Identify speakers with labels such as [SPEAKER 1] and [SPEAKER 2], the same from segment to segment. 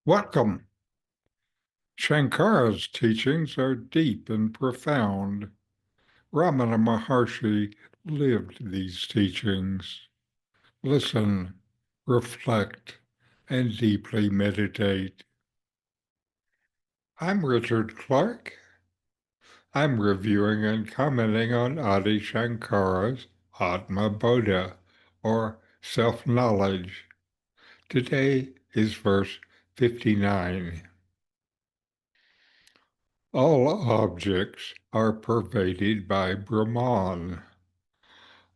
[SPEAKER 1] Welcome. Sankara's teachings are deep and profound. RamanaMaharshi lived these teachings. Listen, reflect, and deeply meditate. I'm Richard Clarke. I'm reviewing and commenting on Adi Shankara's Atma Bodha, or self-knowledge. Today is verse 59. All objects are pervaded by Brahman.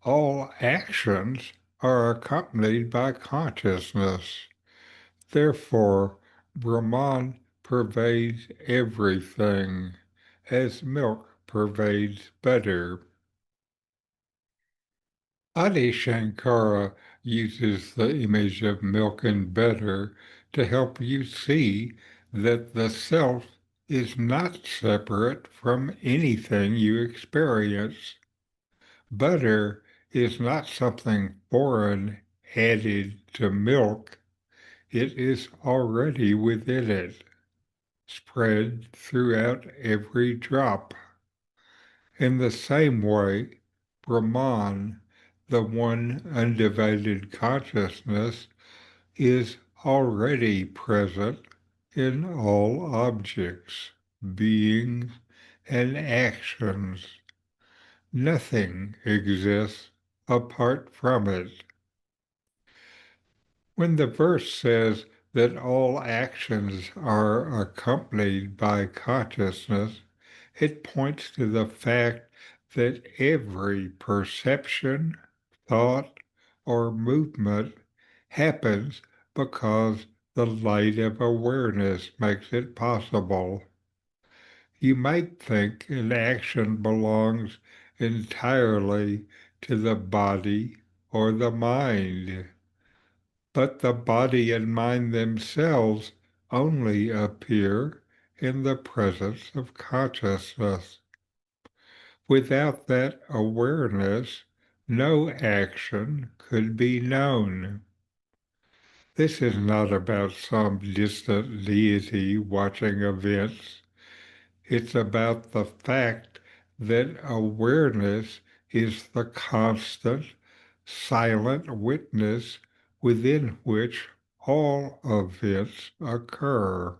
[SPEAKER 1] All actions are accompanied by consciousness. Therefore, Brahman pervades everything, as milk pervades butter. Adi Shankara uses the image of milk and butter to help you see that the self is not separate from anything you experience. Butter is not something foreign added to milk. It is already within it, spread throughout every drop. In the same way, Brahman, the one undivided consciousness, is already present in all objects, beings, and actions. Nothing exists apart from it. When the verse says that all actions are accompanied by consciousness, it points to the fact that every perception, thought, or movement happens because the light of awareness makes it possible. You might think an action belongs entirely to the body or the mind, but the body and mind themselves only appear in the presence of consciousness. Without that awareness, no action could be known. This is not about some distant deity watching events. It's about the fact that awareness is the constant, silent witness within which all events occur.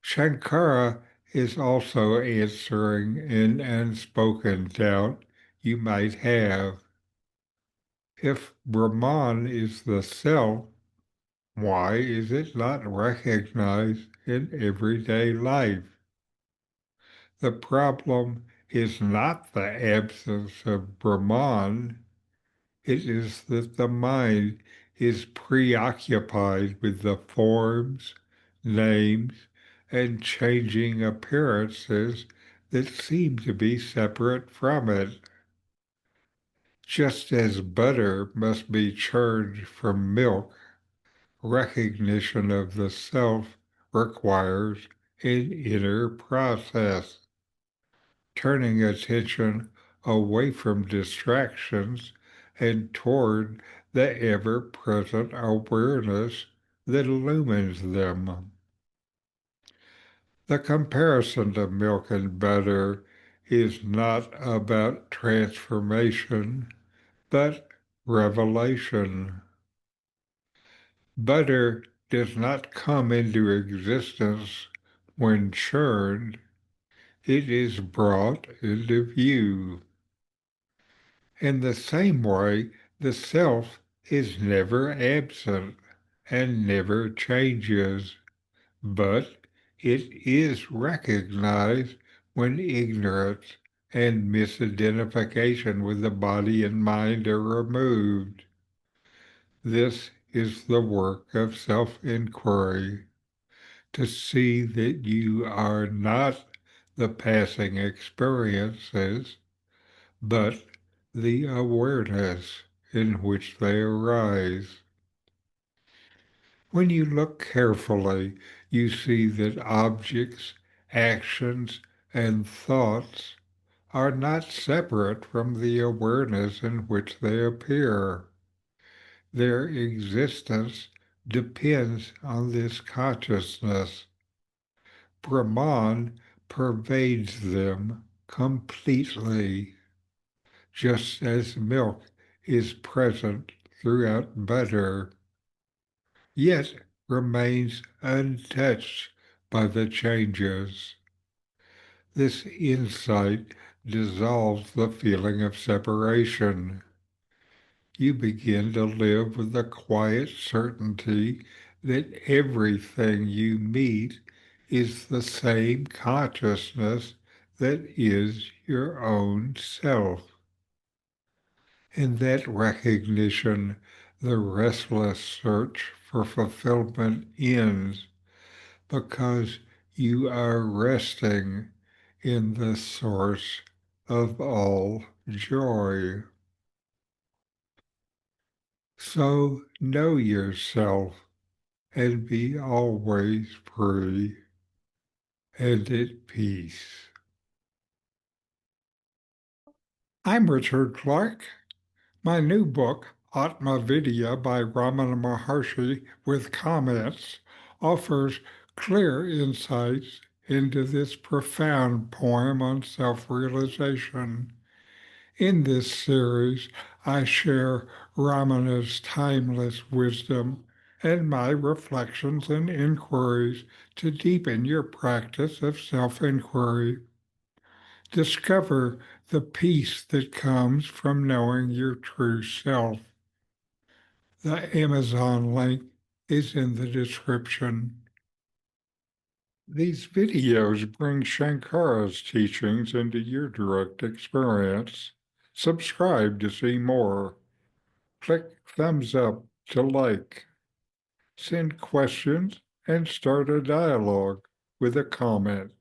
[SPEAKER 1] Sankara is also answering an unspoken doubt you might have. If Brahman is the self, why is it not recognized in everyday life? The problem is not the absence of Brahman, it is that the mind is preoccupied with the forms, names, and changing appearances that seem to be separate from it. Just as butter must be churned from milk, recognition of the self requires an inner process. Turning attention away from distractions and toward the ever-present awareness that illumines them. The comparison to milk and butter is not about transformation, but revelation. Butter does not come into existence when churned, it is brought into view. In the same way, the self is never absent and never changes, but it is recognized when ignorance and misidentification with the body and mind are removed. This is the work of self-inquiry, to see that you are not the passing experiences, but the awareness in which they arise. When you look carefully, you see that objects, actions, and thoughts are not separate from the awareness in which they appear. Their existence depends on this consciousness. Brahman pervades them completely, just as milk is present throughout butter, yet remains untouched by the changes. This insight dissolves the feeling of separation. You begin to live with the quiet certainty that everything you meet is the same consciousness that is your own self. In that recognition, the restless search for fulfillment ends because you are resting in the source of all joy. So know yourself and be always free and at peace. I'm Richard Clarke. My new book, Atma Bodha by RamanaMaharshi with comments, offers clear insights into this profound poem on self-realization. In this series, I share Ramana's timeless wisdom and my reflections and inquiries to deepen your practice of self-inquiry. Discover the peace that comes from knowing your true self. The Amazon link is in the description. These videos bring Sankara's teachings into your direct experience. Subscribe to see more. Click thumbs up to like. Send questions and start a dialogue with a comment.